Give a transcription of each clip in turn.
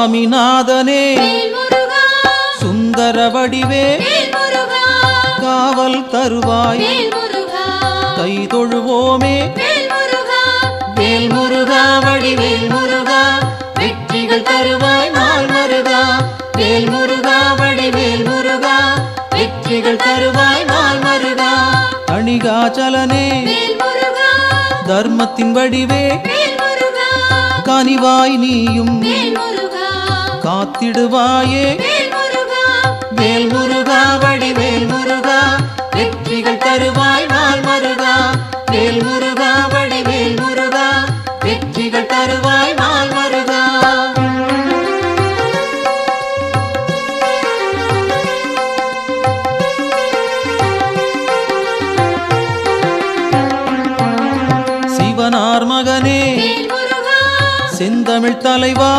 சுவாமிநாதனே சுந்தர வடிவே காவல் தருவாய் கை தொழுவோமே வேல் முருகா வடிவேல் முருகா வெற்றிகள் தருவாய் நாள் மருகா வேல் முருகா வடிவேல் முருகா வெற்றிகள் தருவாய் நாள் மருகா அணிகாச்சலனே தர்மத்தின் வடிவே கனிவாய் நீயும் காத்திடுவாயே வேல் முருகா வடிவேல் முருகா வெற்றிகள் தருவாய் நாள் மருகா வேல் முருகா வடிவேல் முருகா வெற்றிகள் தருவாய் நாள் மருகா சிவனார் மகனே செந்தமிழ் தலைவா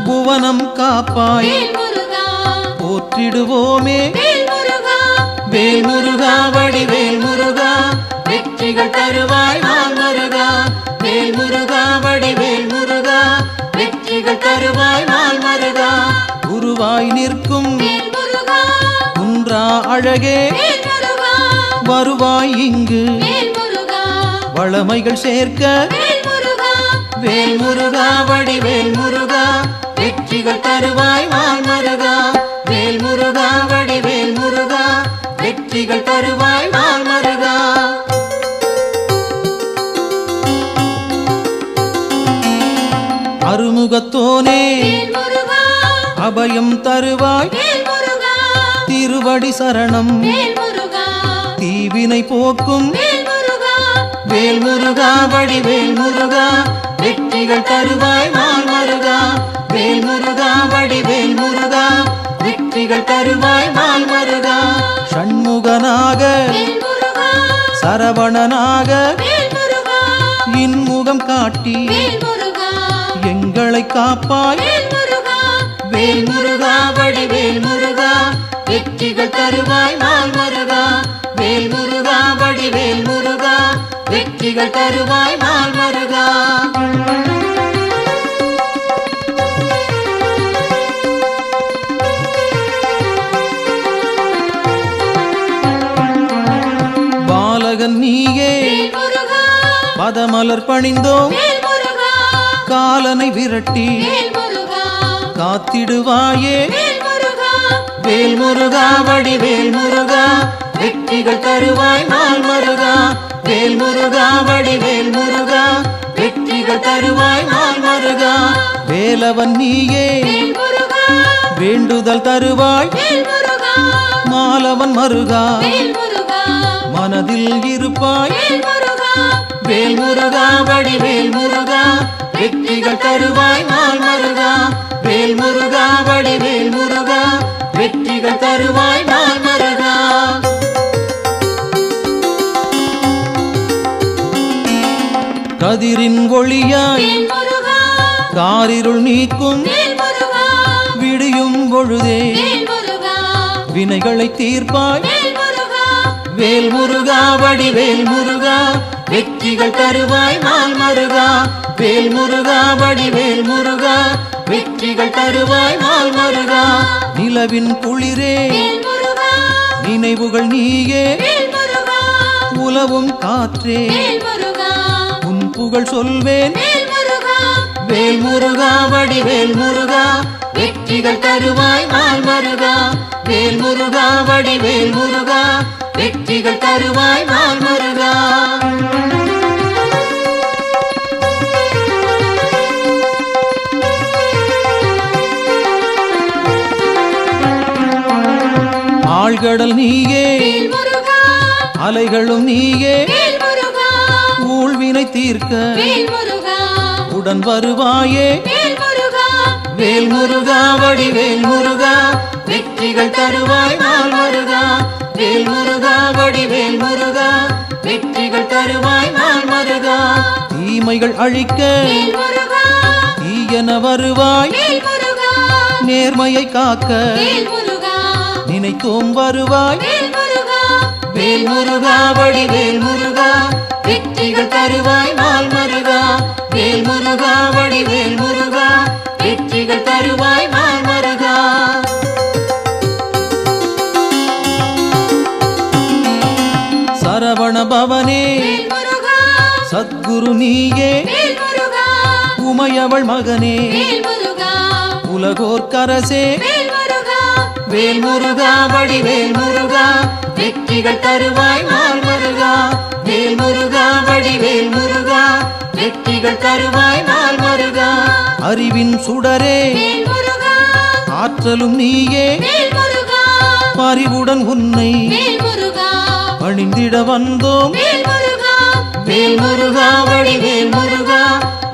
புவனம் காப்பாய் போற்றிடுவோமே வேல் முருகா வடிவேல் முருகா வெற்றிகள் தருவாய் நாள் மருகா வேல் முருகா வடிவேல் முருகா வெற்றிகள் தருவாய் நாள் மருகா குருவாய் நிற்கும் குன்றா அழகே வருவாய் இங்கு வளமைகள் சேர்க்க வேல் முருகா வடிவேல் முருகா வெற்றிகள் தருவாய் நாள் மருகா வேல் முருகா வடிவேல் முருகா வெற்றிகள் தருவாய் நாள் மருகா அருமுகத்தோனே அபயம் தருவாய் திருவடி சரணம் தீவினை போக்கும் வேல் முருகா வடிவேல் முருகா வெற்றிகள் தருவாய் நாள் மருகா வேல் முருகா வடிவேல் முருகா வெற்றிகள் தருவாய் நாள் மருகா ஷண்முகனாக சரவணனாக இன்முகம் காட்டி எங்களை காப்பாய் வேல் முருகா வடிவேல் முருகா வெற்றிகள் தருவாய் நாள் மருகா வேல் முருகா வடிவேல் முருகா வெற்றிகள் தருவாய் நாள் மருகா பாலகன் நீயே பதமலர் பணிந்தோம் காலனை விரட்டி காத்திடுவாயே வேல் முருகா வடிவேல் முருகா வெற்றிகள் தருவாய் நாள் மருகா வேல் முருகா வடிவேல் முருகா வெற்றிகள் தருவாய் நாள் மருகா வேலவன் நீயே வேண்டுதல் தருவாய் மாலவன் மருகா மனதில் இருப்பாய் வேல் முருகா வடிவேல் முருகா வெற்றிகள் தருவாய் நாள் மருகா வேல் முருகா வடிவேல் முருகா வெற்றிகள் தருவாய் நாள் மருகா கதிரின் ஒளியாய் காரிருள் நீக்கும் விடியும் பொழுதே வினைகளை தீர்ப்பாய் வேல் முருகா வடிவேல் முருகா வெற்றிகள் தருவாய் நாள் மருகா வேல் முருகா வடிவேல் முருகா வெற்றிகள் தருவாய் நாள் மருகா நிலவின் குளிரே நினைவுகள் நீயே உலவும் காற்றே உன் புகழ் சொல்வேன் வேல் முருகா வடிவேல் முருகா வெற்றிகள் தருவாய் நாள் மருகா வேல் முருகா வடிவேல் முருகா வெற்றிகள் தருவாய் நாள் மருகா ஆழ்கடல் நீயே அலைகளும் நீயே ஊழ்வினை தீர்க்க உடன் வருவாயே வேல் முருகா வடிவேல் முருகா வெற்றிகள் தருவாய் நாள் மருகா வேல் முருகா வடிவேல் முருகா வெற்றிகள் தருவாய் நாள் மருகா தீமைகள் அழிக்க தீயன வருவாய் நேர்மையை காக்க நினைத்தோம் வருவாய் வேல் முருகா வடிவேல் முருகா வெற்றிகள் தருவாய் நாள் மருகா வேல் முருகா வடிவேல் முருகா வெற்றி தருவாய் நாள் மருகா. சரவண பவனே சத்குரு நீயே, உமையவள் மகனே உலகோர் கரசே, வேல் முருகா வடிவேல் முருகா, வெற்றிகள் தருவாய் நாள் மருகா. வேல் முருகா வடிவேல் முருகா, வெற்றிகள் தருவாய் நாள் மருகா. அறிவின் சுடரே ஆற்றலும் நீயே, பரிவுடன் உன்னை பணிந்திட வந்தோம். வேல் முருகா வடிவேல் முருகா,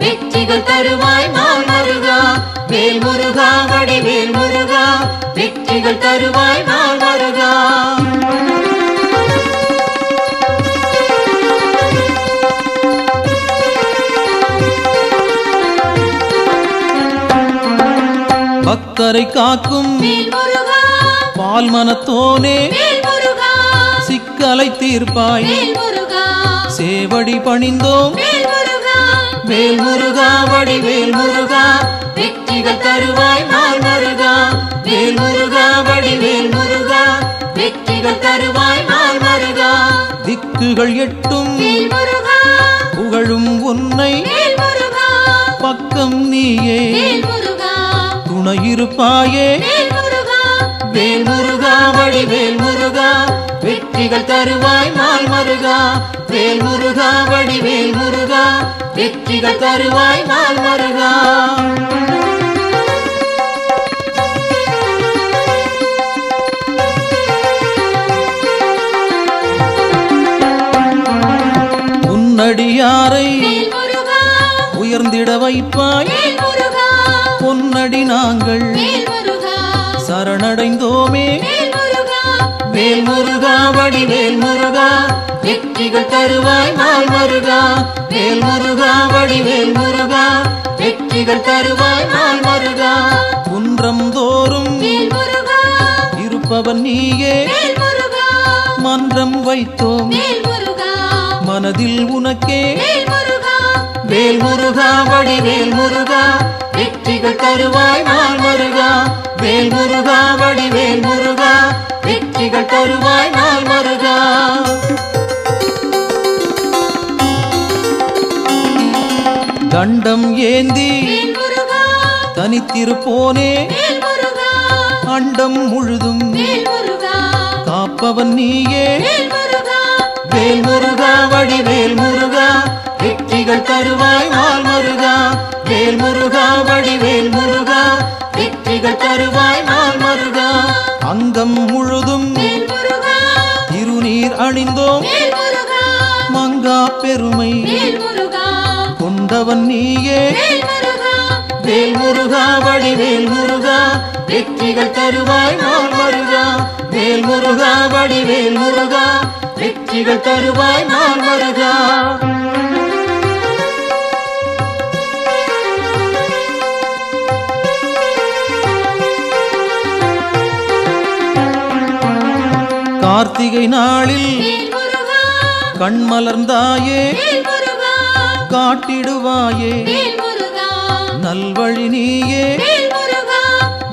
வெற்றிகள் தருவாய் நாள் மருகா. வேல் முருகா வடிவேல் முருகா, வெற்றிகள் தருவாய் நாள் மருகா. பக்தரை காக்கும் பால் மனத்தோனே, சிக்கலை தீர்ப்பாய் சேவடி பணிந்தோம். வேல் முருகா வடிவேல் முருகா, வெற்றிகள் தருவாய் நாள் மருகா. வேல் முருகா வடிவேல் முருகா, வெற்றிகள் தருவாய் நாள் மருகா. திக்குகள் எட்டும் புகழும் உன்னை, பக்கம் நீயே துணையிருப்பாயே. வேல் முருகா வடிவேல் முருகா, வெற்றிகள் தருவாய் நாள் மருகா. வேல் முருகா வடிவேல் முருகா, வெற்றிகள் தருவாய் நாள் மருகா. உன்னடியாரை உயர்ந்திட வைப்பாய், பொன்னடி நாங்கள் சரணடைந்தோமே. வேல் முருகா வடிவேல் முருகா, வெற்றிகள் தருவாய் நாள் மருகா. வேல் முருகா வடிவேல் முருகா, வெற்றிகள் தருவாய் நாள் மருகா. குன்றம் தோறும் இருப்பவன் நீயே, மன்றம் வைத்தோம் மனதில் உனக்கே. வேல் முருகா வடிவேல் முருகா, வெற்றிகள் தருவாய் நாள் மருகா. வேல் முருகா வடிவேல் முருகா, வெற்றிகள் தருவாய் நாள் மருகா. தண்டம் ஏந்தி தனித்திருப்போனே, அண்டம் முழுதும் காப்பவன் நீயே. வேல் முருகா வடிவேல் முருகா, வெற்றிகள் தருவாய் நாள் மருகா. வேல் முருகா வடிவேல் முருகா, வெற்றிகள் தருவாய் நாள் மருகா. அங்கம் முழுதும் திருநீர் அணிந்தோம், மங்கா பெருமை கொண்டவன் நீயே. வேல் முருகா வடிவேல் முருகா, வெற்றிகள் தருவாய் நாள் மருகா. வேல் முருகா வடிவேல் முருகா, வெற்றிகள் தருவாய் நாள் மருகா. கார்த்திகை நாளில் கண்மலர்ந்தாயே, காட்டிடுவாயே நல்வழி நீயே.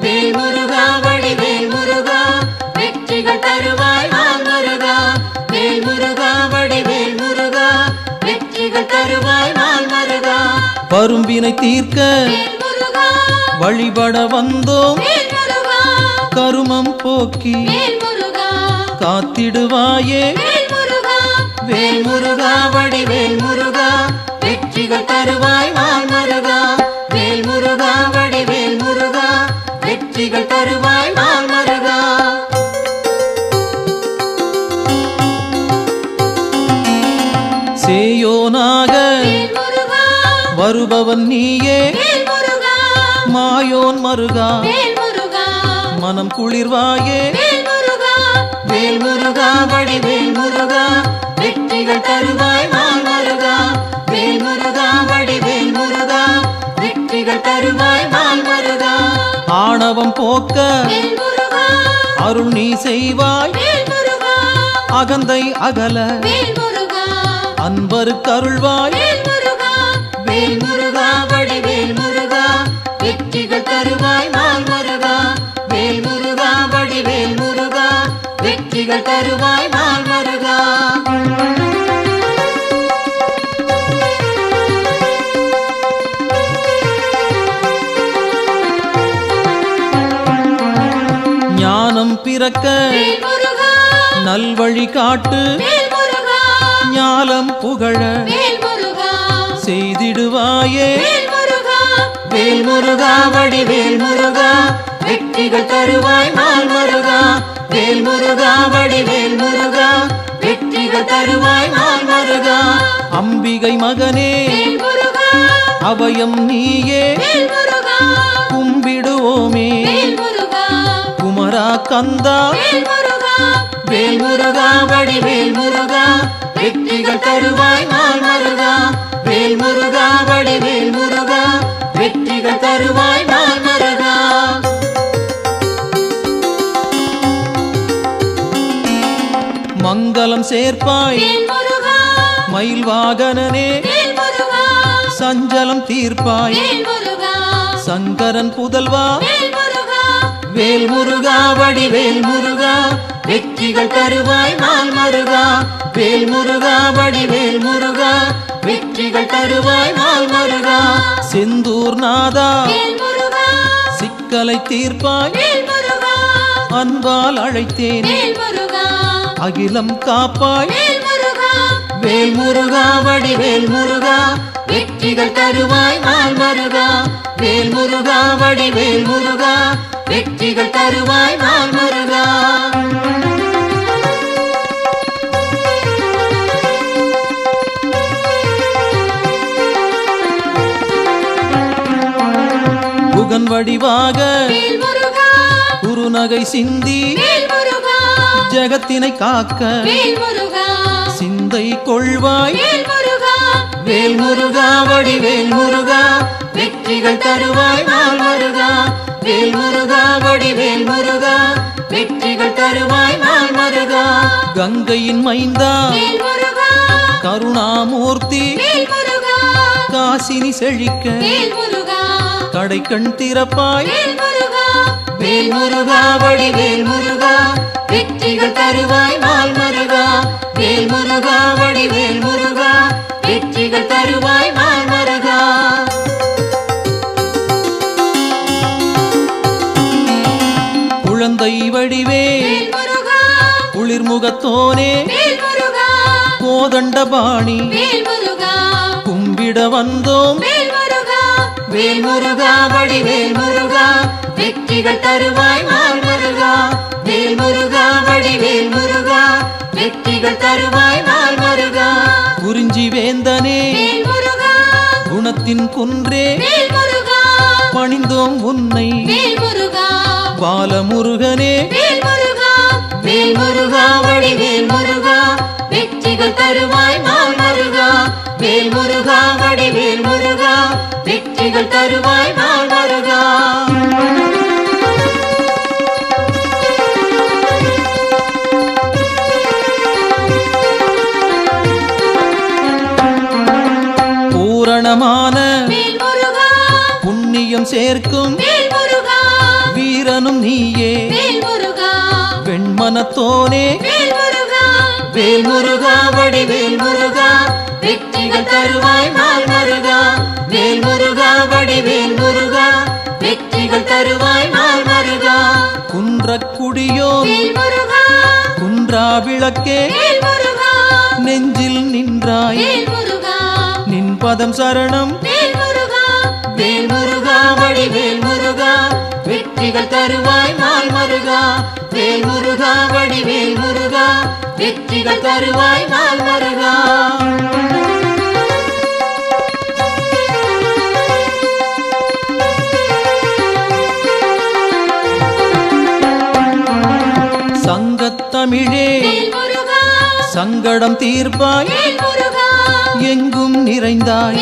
வேல் முருகா வடிவேல் முருகா, வெற்றிகள் தருவாய் நாள் மருகா. வேல் முருகா வடிவேல் முருகா, வெற்றிகள் தருவாய் நாள் மருகா. பரும்பினை தீர்க்க வழிபட வந்தோம், கருமம் போக்கி காத்திடுவாயே. வேல் முருகா வடிவேல் முருகா, வெற்றிகள் தருவாய் நாள் மருகா. வேல் முருகா வடிவேல் முருகா, வெற்றிகள் தருவாய் நாள் மருகா. சேயோனாக வருபவன் நீயே, மாயோன் மருகா மனம் குளிர்வாயே. வேல் முருகா வடிவேல் முருகா, வெற்றிகள் தருவாய் நாள் மருகா. வேல் முருகா வடிவேல் முருகா, வெற்றிகள் தருவாய் நாள் மருகா. ஆணவம் போக்க அருள் நீ செய்வாய், அகந்தை அகல அன்பருக்கு அருள்வாய். வேல் முருகா வடிவேல் முருகா, வெற்றிகள் தருவாய் வெற்றிகள் தருவாய் நாள் மருகா. ஞானம் பிறக்க நல்வழி காட்டு, ஞாலம் புகழ செய்திடுவாயே வேல் முருகா. வடிவேல் முருகா வெற்றிகள் தருவாய் நாள் மருகா. வேல் முருகா வடிவேல் முருகா வெற்றிகள் தருவாய் நாள் மருகா. அம்பிகை மகனே அபயம் நீயே, கும்பிடுவோமே குமரா கந்தா. வேல் முருகா வடிவேல் முருகா வெற்றிகள் தருவாய் நாள் மருகா. வேல் முருகா வடிவேல் முருகா வெற்றிகள் தருவாய் நாள் மருகா. மங்களம் சேர்ப்பாய் மயில் வாகனனே, சஞ்சலம் தீர்ப்பாய் சங்கரன் புதல்வா. வேல் முருகா வடிவேல் முருகா வெற்றிகள் தருவாய் நாள் மருகா. வேல் முருகா வடிவேல் முருகா வெற்றிகள் தருவாய் நாள் மருகா. செந்தூர் நாதா சிக்கலை தீர்ப்பாய், அன்பால் அழைத்தேன் அகிலம் காப்பாய். வேல் முருகா வடிவேல் முருகா வெற்றிகள் தருவாய் நாள் மருகா. வேல் முருகா வடிவேல் முருகா வெற்றிகள் தருவாய் நாள் மருகா. புகன் வடிவாக குறுநகை சிந்தி ஜகத்தினை காக்க சிந்தை கொள்வாய். வேல் முருகா வடிவேல் முருகா வெற்றிகள் தருவாய் நாள் மருகா. வேல் முருகா வடிவேல் முருகா வெற்றிகள் தருவாய் நாள் மருகா. கங்கையின் மைந்தா கருணாமூர்த்தி, காசினி செழிக்க கடைக்கண் திறப்பாய். வேல் முருகா வடிவேல் முருகா வெற்றிகள் தருவாய் நாள் மருகா. வேல் முருகா வடிவேல் முருகா வெற்றிகள் தருவாய் நாள் மருகா. குழந்தை வடிவே குளிர்முகத்தோனே, கோதண்டபாணி கும்பிட வந்தோம். வேல் முருகா வடிவேல் முருகா வெற்றிகள் தருவாய் நாள் மருகா. வேல் முருகா வடிவேல் முருகா வெற்றிகள் தருவாய் நாள் மருகா. குறிஞ்சி வேந்தனே குணத்தின் குன்றே, பணிந்தோம் உன்னை பாலமுருகனே. வேல் முருகா வடிவேல் முருகா வெற்றிகள் தருவாய் நாள் மருகா. வேல் முருகா வடிவேல் முருகா வெற்றிகள் தருவாய் நாள் மருகா. பூரணமான புண்ணியம் சேர்க்கும் வீரனும் நீயே வெண்மனத்தோனே. வேல் முருகா வடிவேல் முருகா வெற்றிகள் தருவாய் நாள் மருகா. வேல் முருகா வடிவேல் முருகா வெற்றிகள் தருவாய் நாள் மருகா. குன்றக்குடியோ குன்றா விளக்கே, நெஞ்சில் நின்றாய் நின் பதம் சரணம். வேல் முருகா வடிவேல் முருகா வெற்றிகள் தருவாய் நாள் மருகா. வேல் முருகா வடிவேல் முருகா வெற்றிகள் தருவாய் நாள் மருகா. சங்கத்தமிழே சங்கடம் தீர்ப்பாய், எங்கும் நிறைந்தாய்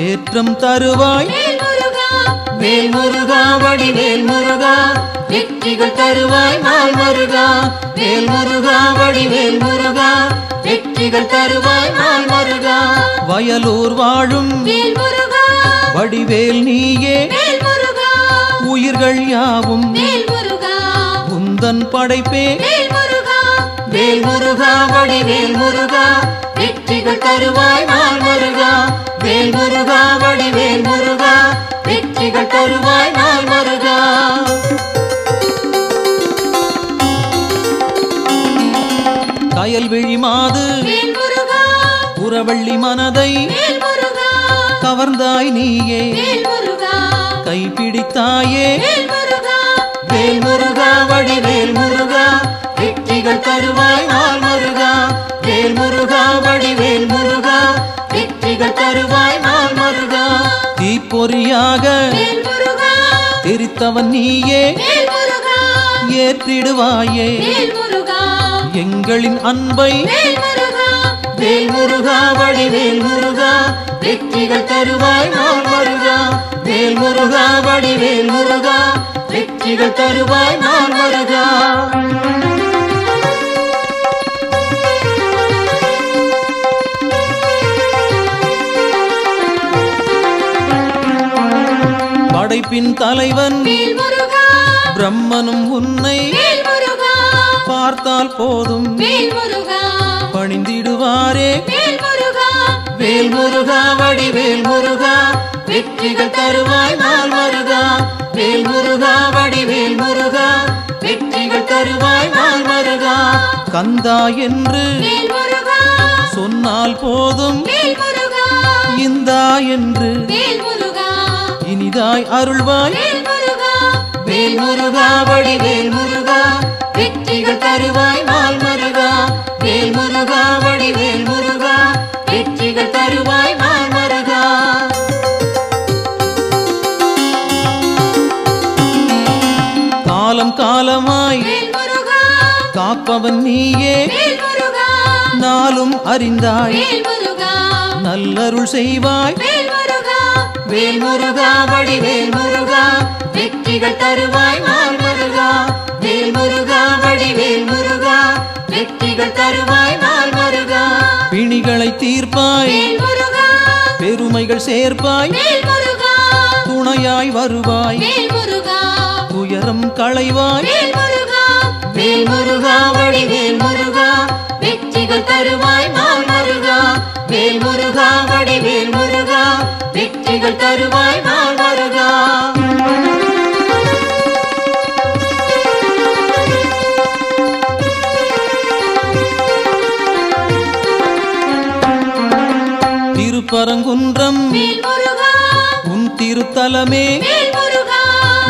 ஏற்றம் தருவாய். வேல் முருகா வடிவேல் முருகா வெற்றிகள் தருவாய் நாள் மருகா. வேல் முருகா வடிவேல் முருகா வெற்றிகள் தருவாய் நாள் மருகா. வயலூர் வாழும் வடிவேல் நீயே, உயிர்கள் யாவும் உந்தன் படைப்பே. வேல் முருகா வடிவேல் முருகா வெற்றிகள் தருவாய் நாள் முருகா வேல் முருகா வடிவேல் முருகா வெற்றிகள் தருவாய் நாள் முருகா கயல்விழி மாது புறவள்ளி மனதை கவர்ந்தாய் நீயே கைப்பிடித்தாயே வேல் முருகா வடிவேல் முருகா வெற்றிகள் தருவாய் நாள் முருகா வேல் முருகா வடிவேல் முருகா வெற்றிகள் தருவாய் நாள் முருகா தீப்பொறியாக தெரித்தவன் நீயே ஏற்றிடுவாயே எங்களின் அன்பை வேல் முருகா வடிவேல் முருகா வெற்றிகள் தருவாய் நாள் முருகா வேல் முருகா வடிவேல் முருகா வெற்றிகள் தருவாய் நாள் முருகா படைப்பின் தலைவன் பிரம்மனும் உன்னை பார்த்தால் போதும் பணிந்திடுவாரே வேல் முருகா வடிவேல் முருகா வெற்றிகள் தருவாய் நாள் முருகா வேல் முருகா வடிவேல் முருகா வெற்றிகள் தருவாய் நாள் முருகா கந்தா என்று சொன்னால் போதும் இந்தா என்று இனிதாய் அருள்வாய் வேல் முருகா வடிவேல் முருகா வெற்றிகள் தருவாய் நாள் முருகா வேல் முருகா வடிவேல் முருகா வெற்றிகள் தருவாய் நாள் முருகா காலம் காலமாய் காப்பவன் நீயே நாளும் அறிந்தாய் நல்லருள் செய்வாய் வேல் முருகா வடிவேல் முருகா வெற்றிகள் தருவாய் நாள் முருகா வேல் முருகா வடிவேல் முருகா வெற்றிகள் தருவாய் நாள் முருகா பிணிகளை தீர்ப்பாய் பெருமைகள் சேர்ப்பாய் துணையாய் வருவாய் துயரம் களைவாய் வேல் முருகா வடிவேல் முருகா வெற்றிகள் தருவாய் நாள் முருகா வேல் முருகா வடிவேல் முருகா வெற்றிகள் தருவாய் நாள் முருகா திருப்பரங்குன்றம் உன் திருத்தலமே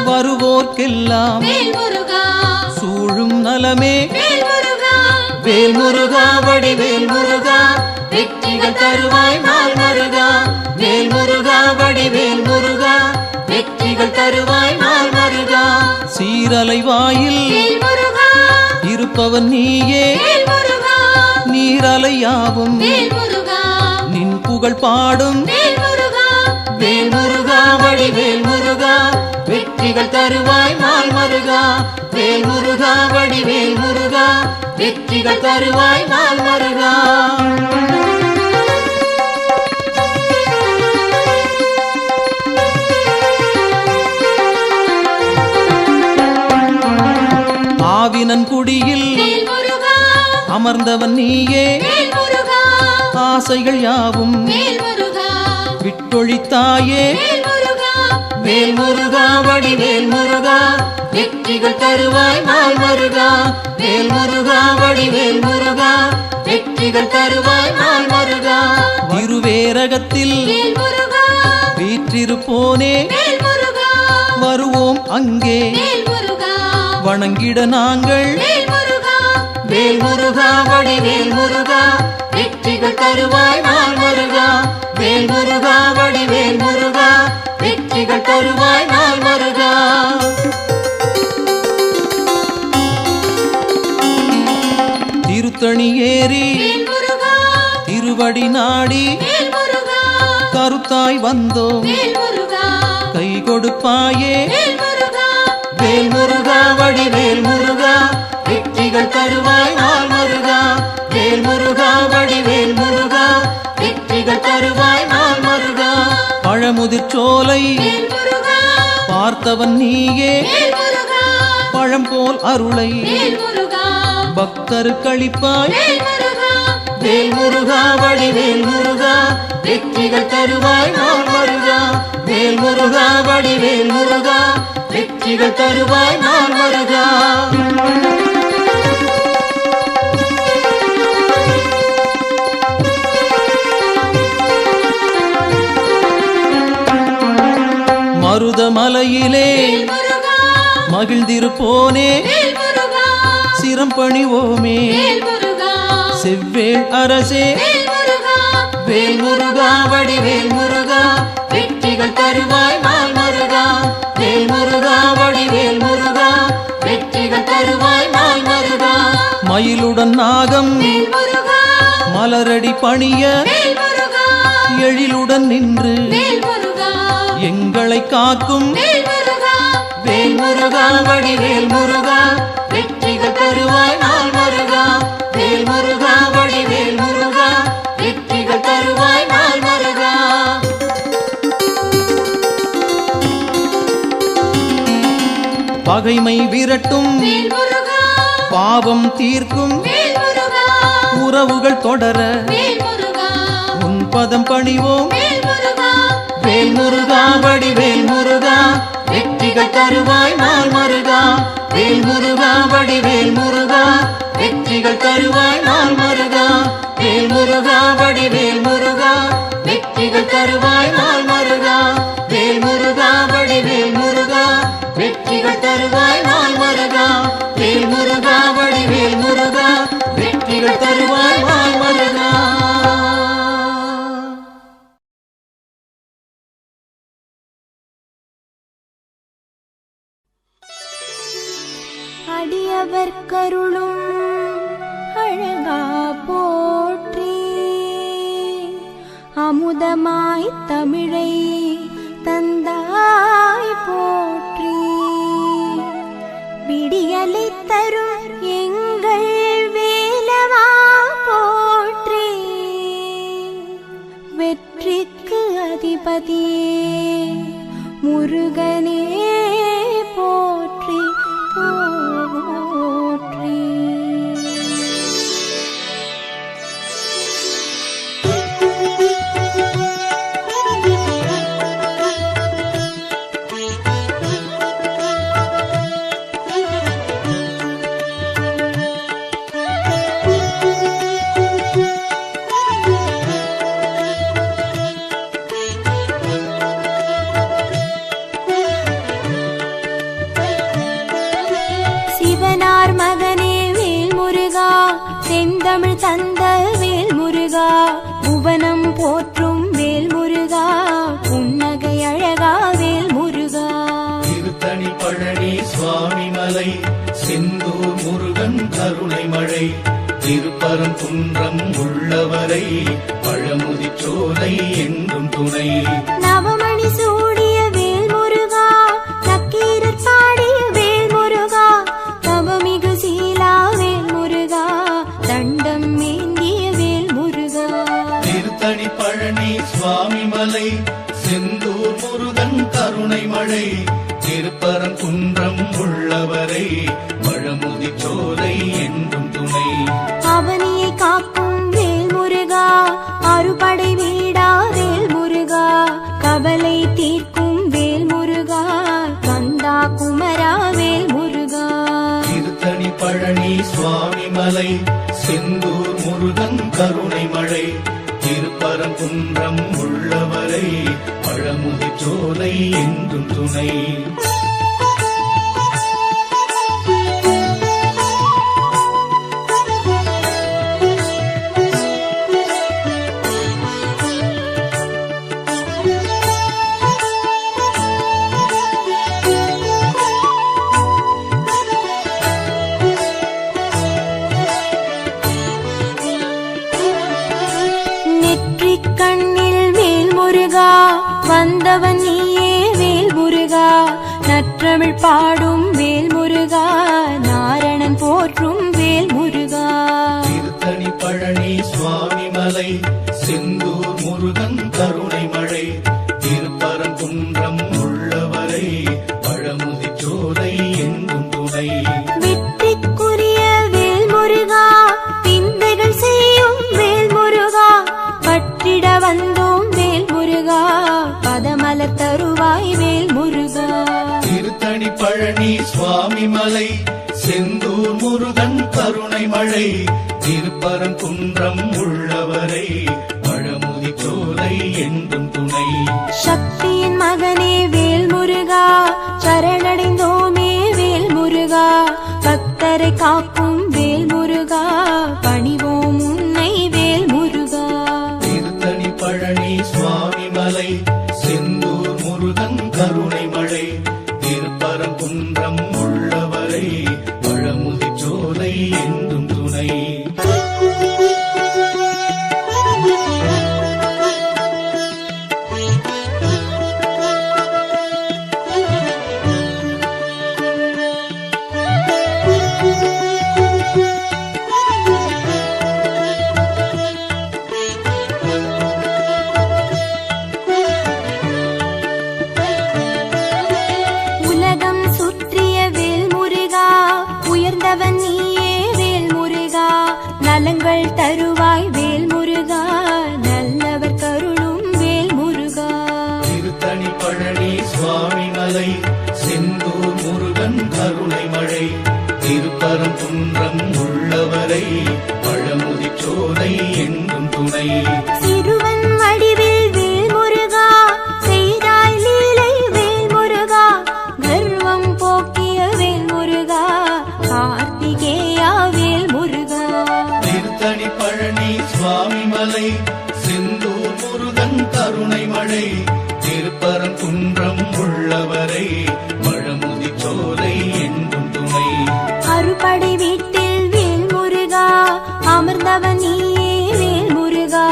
வருவோர்க்கெல்லாம் சூழும் நலமே வேல் முருகா வடிவேல் முருகா வெற்றிகள் தருவாய் நாள் முருகா வேல் முருகா வடிவேல் முருகா வெற்றிகள் தருவாய் நாள் முருகா சீரலை வாயில் இருப்பவன் நீயே நீரலையாவும் நின் புகழ் பாடும் வேல் முருகா வடிவேல் முருகா வெற்றிகள் தருவாய் நாள் முருகா வேல் முருகா வடிவேல் முருகா வெற்றிகள் தருவாய் நாள் முருகா ஆவினன் குடியில் அமர்ந்தவன் நீயே ஆசைகள் யாவும் விட்டொழித்தாயே வேல் முருகா வடிவேல் முருகா வெற்றிகள் தருவாய் நாள் முருகா வேல் முருகா வடிவேல் முருகா வெற்றிகள் தருவாய் நாள் முருகா திருவேரகத்தில் வீற்றிருப்போனே வருவோம் அங்கே வணங்கிட நாங்கள் வேல் முருகா வடிவேல் முருகா வெற்றிகள் தருவாய் நாள் முருகா வேல் முருகா வடிவேல் முருகா வெற்றிகள் தருவாய் நாள் முருகா திருத்தணி ஏறி திருவடி நாடி கருத்தாய் வந்தோம் கை கொடுப்பாயே வேல் முருகா வடிவேல் முருகா வெற்றிகள் தருவாய் நாள் முருகா வேல் முருகா வடிவேல் முருகா வெற்றிகள் தருவாய் நாள் முருகா பழமுதிர் சோலை பார்த்தவன் நீயே பழம் போல் அருளை பக்தருக்களிப்பாய் வேல் முருகா வடிவேல் முருகா வெற்றிகள் தருவாய் நாள் முருகா வேல் முருகா வடிவேல் முருகா வெற்றிகள் தருவாய் நாள் முருகா மருதமலையிலே மகிழ்ந்திருப்போனே சிரம் பணிவோமே செவ்வேள் அரசே வேல் முருகா வடிவேல் முருகா வெற்றிகள் தருவாய் நாள் முருகா வேல் முருகா வடிவேல் முருகா வெற்றிகள் தருவாய் நாள் முருகா மயிலுடன் நாகம் மலரடி பணிய எழிலுடன் நின்று எங்களை காக்கும் வேல் முருகா வடிவேல் முருகா வெற்றிகள் தருவாய் நாள் முருகா வேல் முருகா வடிவேல் முருகா வெற்றிகள் தருவாய் நாள் முருகா பகைமை விரட்டும் பாவம் தீர்க்கும் உறவுகள் தொடர உன் பதம் பணிவோம் வேல் முருகா வடிவேல் முருகா வெற்றிகள் தருவாய் நாள் முருகா வேல் முருகா வடிவேல் முருகா வெற்றிகள் தருவாய் நாள் முருகா வேல் முருகா வடிவேல் முருகா வெற்றிகள் தருவாய் நாள் முருகா வேல் முருகா வடிவேல் முருகா வெற்றிகள் தருவாய் நாள் முருகா வேல் முருகா வடிவேல் முருகா வெற்றிகள் தருவாய் நாள் முருகா அடியவர் கருளும் அழகா போற்றி அமுதமாய் தமிழை தந்தாய் போற்றி விடியலை தரும் எங்கள் வேலவா போற்றி வெற்றிக்கு அதிபதியே முருகனே போற்றி போற்றி செந்தமிழ் தந்த வேல் முருகா புவனம் போற்றும் வேல் முருகா புன்னகை அழகா வேல் முருகா திருத்தணி பழனி சுவாமி மலை செந்தூர் முருகன் கருணை மழை திருப்பரங்குன்றம் உள்ளவரை பழமுதி சோலை என்றும் துணை நவமணி சூடிய வேல் முருகா நக்கீரர் பாடிய வேல் முருகா தவமிகு சீலா வேல் முருகா தண்டம் ஏந்திய வேல் முருகா திருத்தணி பழனி சுவாமி மலை செந்தூர் முருகன் கருணை மழை திருப்பரங்குன்றம் உள்ளவரை பழமுதி சோலை என்றும் துணை அவனியை காக்கும் வேல் முருகா அறுபடை வீடா வேல் முருகா கவலை தீர்க்கும் வேல் முருகா கந்தா குமரா வேல் முருகா திருத்தணி பழனி சுவாமி மலை செந்தூர் முருகன் கருணை மழை திருப்பரங்குன்றம் உள்ளவரை பழமுதி சோலை என்றும் துணை வந்தவன் நீயே வேல் முருகா நற்றமிழ் பாடும் வேல் முருகா நாரணன் போற்றும் வேல் முருகா திருத்தணி பழனி சுவாமி மலை செந்தூர் முருகன் கருணை மழை திருப்பரங்குன்றம் உள்ளவரை பழமுதி சோலை என்றும் துணை வெற்றிக்குரிய வேல் முருகா சுவாமி மலை செந்தூர் முருகன் கருணை மழை திருப்பரங்குன்றம் உள்ளவரை பழமுதி சோலை என்றும் துணை சக்தியின் மகனே வேல் முருகா சரணடைந்தோமே வேல் முருகா பக்தரை காக்கும் வேல் முருகா பணிவோம் உன்னை வேல் முருகா திருத்தணி பழனி சுவாமி மலை செந்தூர் முருகன் கருணை மழை திருப்பரங்குன்றம் உள்ளவரை பழமுதி சோலை என்றும் துணை உலகம் சுற்றிய வேல் முருகா உயர்ந்தவன் நீயே வேல் முருகா நலங்கள் தருவாய் வேல் முருகா நல்லவர் கருளும் வேல் முருகா திருத்தணி பழனி சுவாமி மலை செந்தூர் முருகன் கருணை மழை திருப்பரங்குன்றம் உள்ளவரை பழமுதி சோலை என்றும் துணை சிறுவன் வடிவில் வேல் முருகா செய்தாய் லீலை வேல் முருகா கர்வம் போக்கிய வேல் முருகா கார்த்திகேயா வேல் முருகா திருத்தணி பழனி சுவாமி மலை செந்தூர் முருகன் கருணை மழை திருப்பரங்குன்றம் உள்ளவரை பழமுதி சோலை என்றும் துணை அறுபடை வீட்டில் வேல் முருகா அமர்ந்தவன் நீயே வேல் முருகா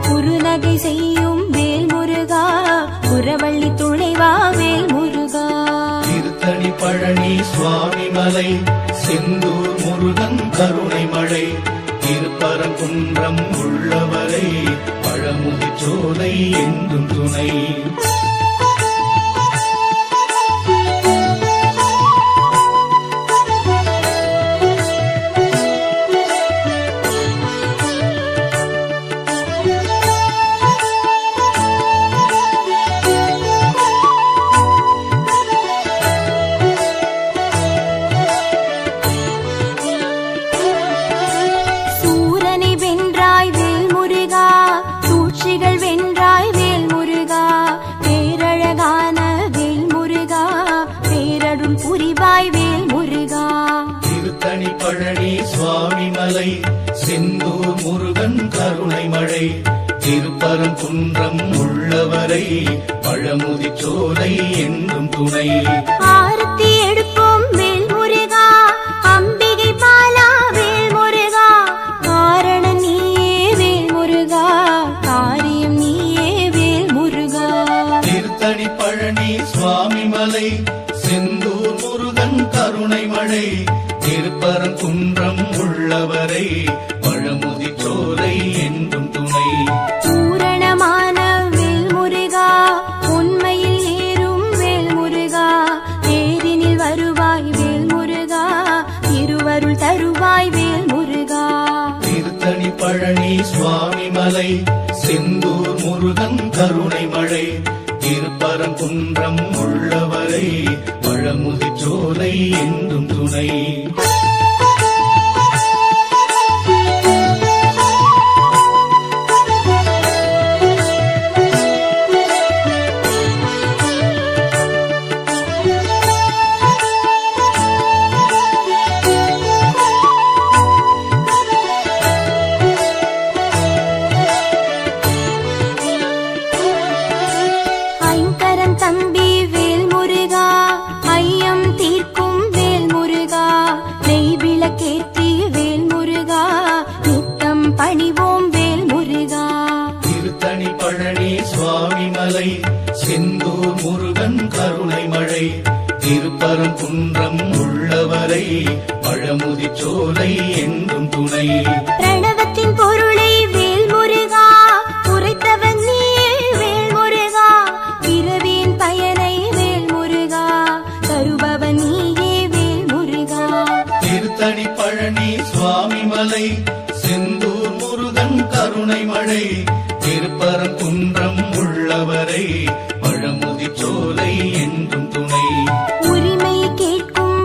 குறுநகை செய்யும் வேல் முருகா புறவள்ளி துணைவா வேல் முருகா திருத்தணி பழனி சுவாமி மலை செந்தூர் முருகன் கருணை மழை திருப்பரங்குன்றம் உள்ளவரை பழமுதி சோலை என்றும் துணை சூரனை வென்றாய் வேல் முருகா சூழ்ச்சிகள் வென்றாய் வேல் முருகா பேரழகான வேல் முருகா பேரருள் புரிவாய் வேல் முருகா திருத்தணி பழனி சுவாமி மலை செந்தூர் முருகன் கருணை மழை திருப்பரங்குன்றம் உள்ளவரை பழமுதி சோலை என்றும் துணை ஆரத்தி எடுப்போம் வேல் முருகா அம்பிகை பாலா வேல் முருகா காரணம் நீயே வேல் முருகா காரியம் நீயே வேல் முருகா திருத்தணி பழனி சுவாமி மலை செந்தூர் முருகன் கருணை மழை திருப்பரங்குன்றம் உள்ளவரை பழமுதி சோலை என்றும் துணை பூரணமான வேல் முருகா உண்மையில் ஏறும் வேல் முருகா தேரினில் வருவாய் வேல் முருகா திருவருள் தருவாய் வேல் முருகா திருத்தணி பழனி சுவாமி மலை செந்தூர் முருகன் கருணை மழை திருப்பரங்குன்றம் உள்ளவரை பழமுதி சோலை என்றும் துணை ஐங்கரன் தம்பி வேல் முருகா ஐயம் தீர்க்கும் வேல் முருகா நெய் விளக்கேற்றி வேல் முருகா நித்தம் பணிவோம் வேல் முருகா திருத்தணி பழனி சுவாமி மலை செந்தூர் முருகன் கருணை மழை திருப்பரங்குன்றம் உள்ளவரை பழமுதி சோலை என்றும் துணை பிரணவத்தின் பொருளை வேல் முருகா உரைத்தவன் நீயே வேல் முருகா பிறவியின் பயனை வேல் முருகா தருபவன் நீயே வேல் முருகா திருத்தணி பழனி சுவாமி மலை செந்தூர் முருகன் கருணை மழை திருப்பரங்குன்றம் உள்ளவரை பழமுதி சோலை என்றும் துணை உரிமை கேட்கும்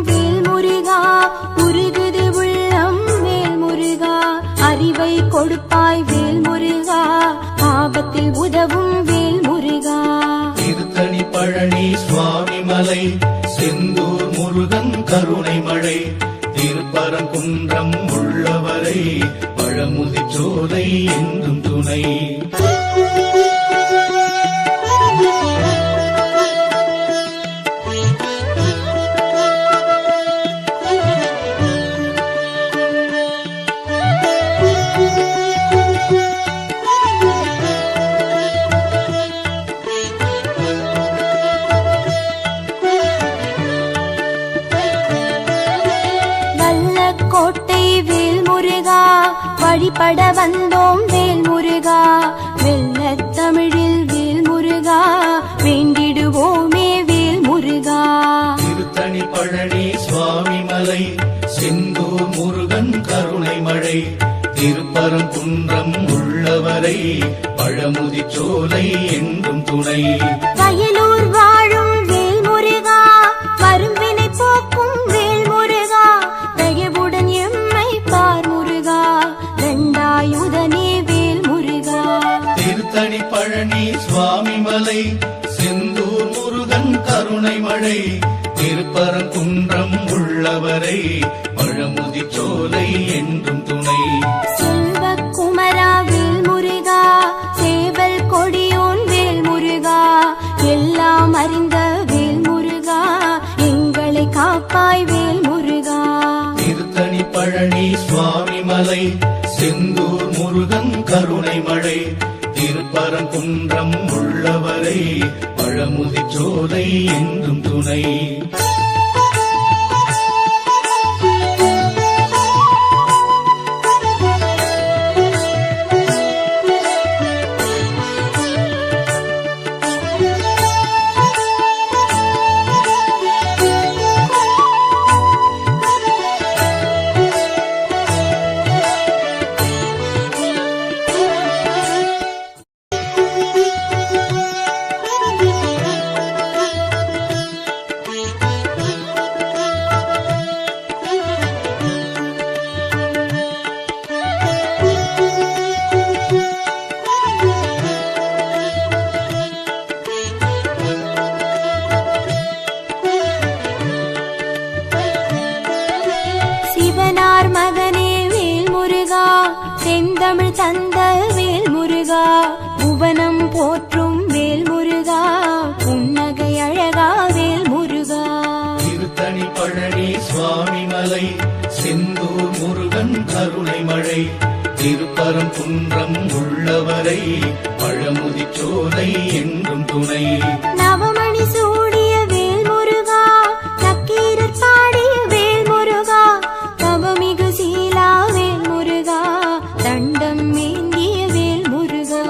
காப்பாய் வேல் முருகா ஆபத்தில் உதவும் வேல் முருகா திருத்தணி பழனி சுவாமி மலை செந்தூர் முருகன் கருணை மழை திருப்பரங்குன்றம் உள்ளவரை பழமுதி சோலை என்றும் துணை கோட்டை வேல் முருகா வழிபட வந்தோம் வேல் முருகா வெள்ளத் தமிழில் வேல் முருகா வேண்டிடுவோமே வேல் முருகா திருத்தணி பழனி சுவாமி மலை செந்தூர் முருகன் கருணை மழை திருப்பரங்குன்றம் உள்ளவரை பழமுதி சோலை என்றும் துணை வயலூர் வாழும் வேல் முருகா வரும்பினை போக்கும் வேல் முருகா தயவுடன் எம்மை பார் முருகா தண்டாயுதனே வேல் முருகா திருத்தணி பழனி சுவாமி மலை செந்தூர் முருகன் கருணை மழை திருப்பரங்குன்றம் உள்ளவரை பழமுதி சோலை என்றும் துணை செல்வக்குமரா வேல் முருகா சேவல் கொடியோன் வேல் முருகா எல்லாம் அறிந்த வேல் முருகா எங்களை காப்பாய் வேல் முருகா திருத்தணி பழனி சுவாமி மலை செந்தூர் முருகன் கருணை மழை திருப்பரங்குன்றம் உள்ளவரை பழமுதி சோலை என்றும் துணை சிவனார் மகனே வேல் முருகா செந்தமிழ் தந்த வேல் முருகா புவனம் போற்றும் வேல் முருகா புன்னகை அழகா வேல் முருகா திருத்தணி பழனி சுவாமி மலை செந்தூர் முருகன் கருணை மழை திருப்பரங்குன்றம் உள்ளவரை பழமுதி சோலை என்றும் துணை நவமணி சூடிய வேல் முருகா நக்கீரர் பாடிய வேல் முருகா தவமிகு சீலா வேல் முருகா தண்டம் ஏந்திய வேல் முருகா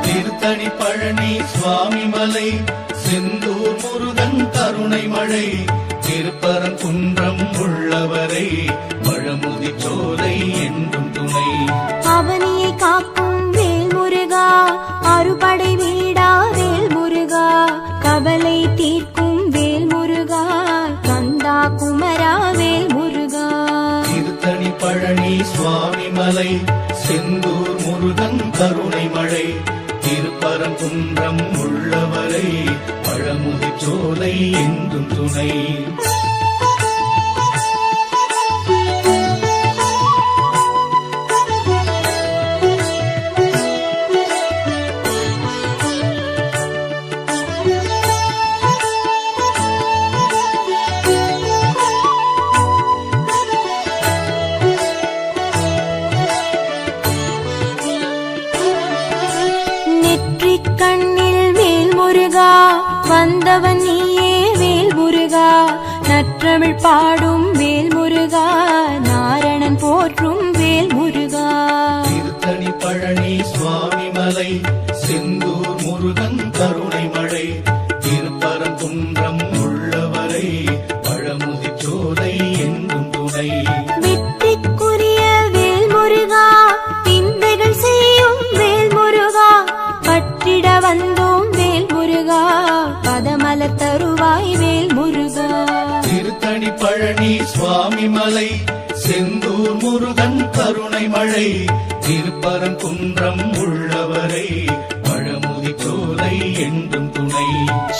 திருத்தணி பழனி சுவாமி மலை செந்தூர் முருகன் கருணை மழை திருப்பரங்குன்றம் உள்ளவரை பழமுதி சோலை என்றும் துணை அவனியை காக்கும் வேல் முருகா அறுபடை வீடா வேல் முருகா கவலை தீர்க்கும் வேல் முருகா கந்தா குமரா வேல் முருகா திருத்தணி பழனி சுவாமி மலை செந்தூர் முருகன் கருணை மழை திருப்பரங்குன்றம் உள்ளவரை பழமுதி சோலை என்றும் துணை நெற்றிக் கண்ணில் வேல் முருகா வந்தவன் நீயே வேல் முருகா நற்றமிழ் பாடும் வேல் முருகா நாரணன் போற்றும் வேல் முருகா திருத்தணி பழனி சுவாமி மலை செந்தூர் முருகன் கருணை மழை திருப்பரங்குன்றம் உள்ளவரை பழமுதி சோலை என்றும் துணை வெற்றிக்குரிய வேல் முருகா விந்தைகள் செய்யும் வேல் முருகா பற்றிட வந்தோம் வேல் முருகா பதமலர் தருவாய் வேல் முருகா திருத்தணி பழனி சுவாமி மலை செந்தூர் முருகன் கருணை மழை திருப்பரங்குன்றம் உள்ளவரை பழமுதி சோலை என்றும் துணை.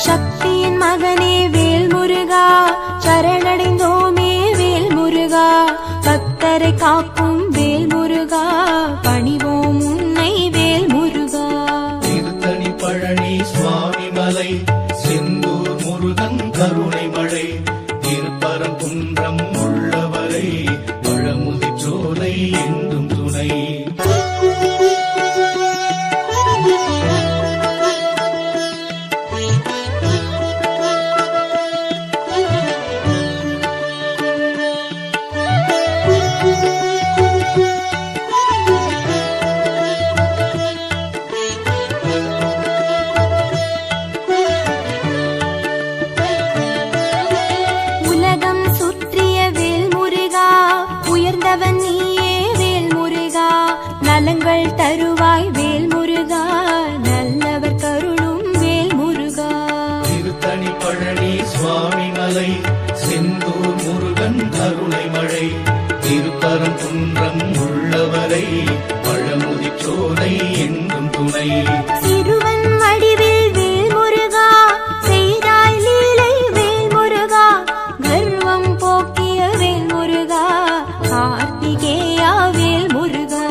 சக்தியின் மகனே வேல் முருகா, சரணடைந்தோமே வேல் முருகா, பக்தரை காக்கும் வேல் முருகா, பணிவோம் உன்னை வேல் முருகா. திருத்தணி பழனி சுவாமி மலை செந்தூர் முருகன் கருணை மழை திருப்பரங்குன்றம் உள்ளவரை பழமுதி சோலை என்றும் துணை. உலகம் சுற்றிய வேல் முருகா, உயர்ந்தவன் நீயே வேல் முருகா, நலங்கள் தருவாய் வேல் முருகா, நல்லவர் கருளும் வேல் முருகா. திருத்தணி பழனி சுவாமி மலை செந்தூர் முருகன் கருணை மழை திருப்பரங்குன்றம் உள்ளவரை பழமுதி சோலை என்றும் துணை. சிறுவன் வடிவில் வேல் முருகா, செய்தாய் லீலை வேல் முருகா, கர்வம் போக்கிய வேல் முருகா, கார்த்திகேயா வேல் முருகா.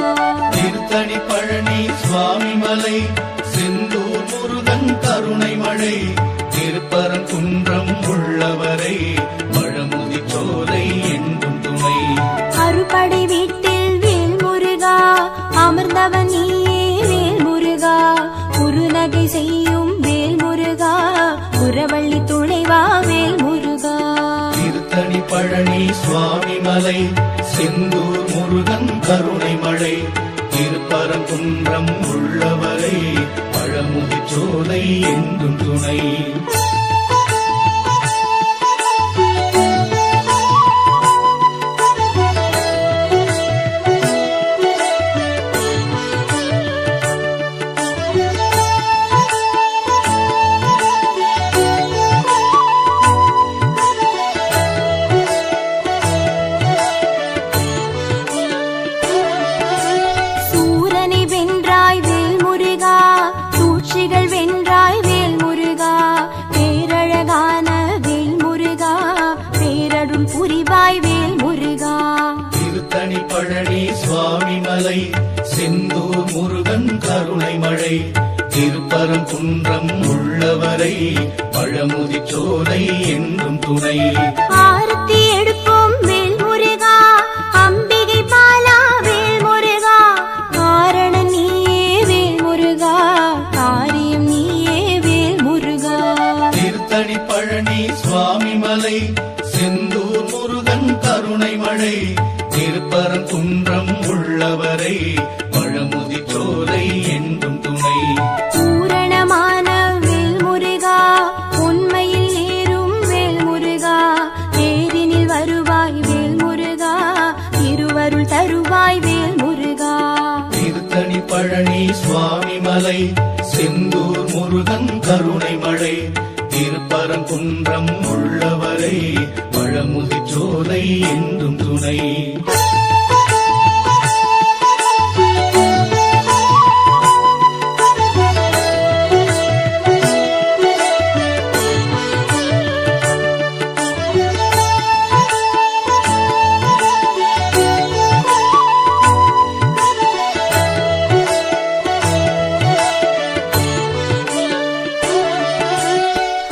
திருத்தணி பழனி சுவாமி மலை செந்தூர் முருகன் கருணை மழை திருப்பரங்குன்றம் உள்ளவரை பழமுதி சோலை என்றும் துணை. அறுபடை வீட்டில் வேல் முருகா, அமர்ந்தவன் நீயே வேல் முருகா, குறுநகை செய்யும் வேல் முருகா, குரவள்ளி துணைவா வேல் முருகா. திருத்தணி பழனி சுவாமி மலை செந்தூர் முருகன் கருணை மழை திருப்பரங்குன்றம் உள்ளவரை பழமுதி சோலை என்றும் துணை. சூரனை வென்றாய் வேல் முருகா, சூழ்ச்சிகள் வென்றாய் வேல் முருகா, பேரழகான வேல் முருகா, பேரருள் புரிவாய் வேல் முருகா. திருத்தணி பழனி சுவாமி மலை செந்தூர் முருகன் கருணை மழை திருப்பரங்குன்றம் உள்ளவரை பழமுதி சோலை என்றும் துணை. ஆரத்தி எடுப்போம் வேல் முருகா, அம்பிகை பாலா வேல் முருகா, காரணம் நீயே வேல் முருகா, காரியம் நீயே வேல் முருகா. திருத்தணி பழனி சுவாமி மலை செந்தூர் முருகன் கருணை மழை திருப்பரங்குன்றம் உள்ளவரை பழமுதி சோலை என்றும் துணை. பூரணமான வேல் முருகா, உண்மையில் ஏறும் வேல் முருகா, தேரினில் வருவாய் வேல் முருகா, திருவருள் தருவாய் வேல் முருகா. திருத்தணி பழனி சுவாமி மலை செந்தூர் முருகன் கருணை மழை திருப்பரங்குன்றம் உள்ளவரை பழமுதி சோலை என்றும் துணை.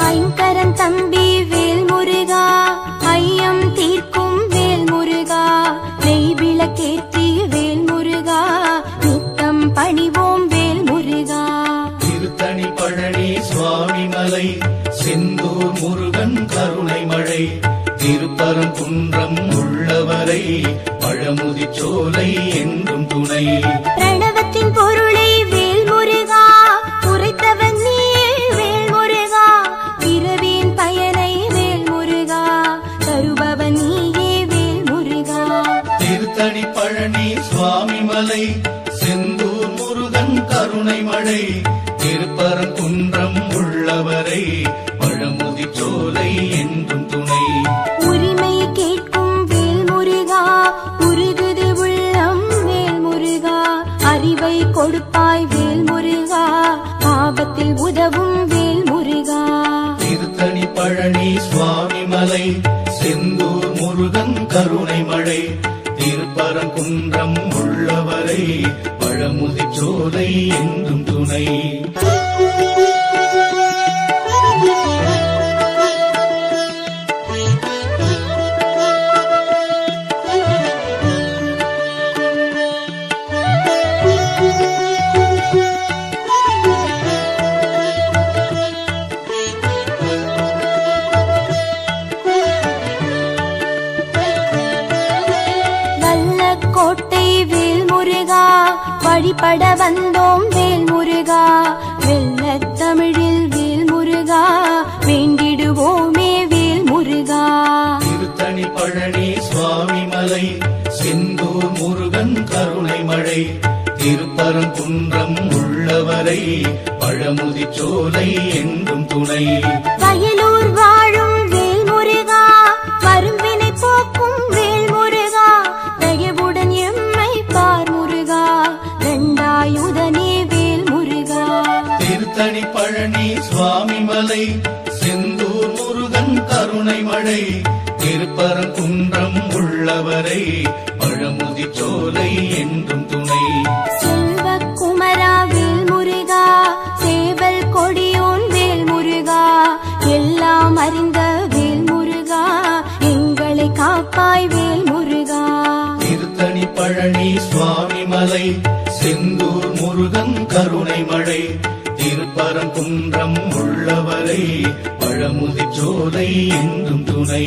ஐங்கரன் தம்பி வேல் முருகா, ஐயம் தீர்க்கும் வேல் முருகா, நெய் விளக்கேற்றி வேல் முருகா, நித்தம் பணிவோம் வேல் முருகா. திருத்தணி பழனி சுவாமி மலை செந்தூர் முருகன் கருணை மழை திருப்பரங்குன்றம் உள்ளவரை பழமுதி சோலை என்றும் துணை. பிரணவத்தின் பொருளை வேல் முருகா, உரைத்தவன் நீயே வேல் முருகா, பிறவியின் பயனை வேல் முருகா, தருபவன் நீயே வேல் முருகா. திருத்தணி பழனி சுவாமி மலை செந்தூர் முருகன் கருணை மழை திருப்பரங்குன்றம் உள்ளவரை பழமுதி சோலை என்றும் துணை. உரிமை கேட்கும் வேல் முருகா, கருணை மழை திருப்பரங்குன்றம் உள்ளவரை பழமுதி சோலை என்றும் துணை. கோட்டை வேல் முருகா வழிபட வந்தோம் வேல் முருகா வெள்ளத் தமிழில் வேல் முருகா வேண்டிடுவோமே வேல் முருகா. திருத்தணி பழனி சுவாமி மலை செந்தூர் முருகன் கருணை மழை திருப்பரங்குன்றம் உள்ளவரை பழமுதி சோலை என்றும் துணை. வயலூர் வாழும் வேல் முருகா வரும்பினை போக்கும் வேல் முருகா தயவுடன் எம்மை பார் முருகா தண்டாயுதனே வேல் முருகா. திருத்தணி பழனி சுவாமி மலை செந்தூர் முருகன் கருணை மழை திருப்பரங்குன்றம் உள்ளவரை பழமுதி சோலை என்றும் துணை. செல்வக்குமரா வேல் முருகா சேவல் கொடியோன் வேல் முருகா எல்லாம் அறிந்த வேல் முருகா எங்களை காப்பாய் வேல் முருகா. திருத்தணி பழனி சுவாமி மலை செந்தூர் முருகன் கருணை மழை திருப்பரங்குன்றம் உள்ளவரை பழமுதி சோலை என்றும் துணை.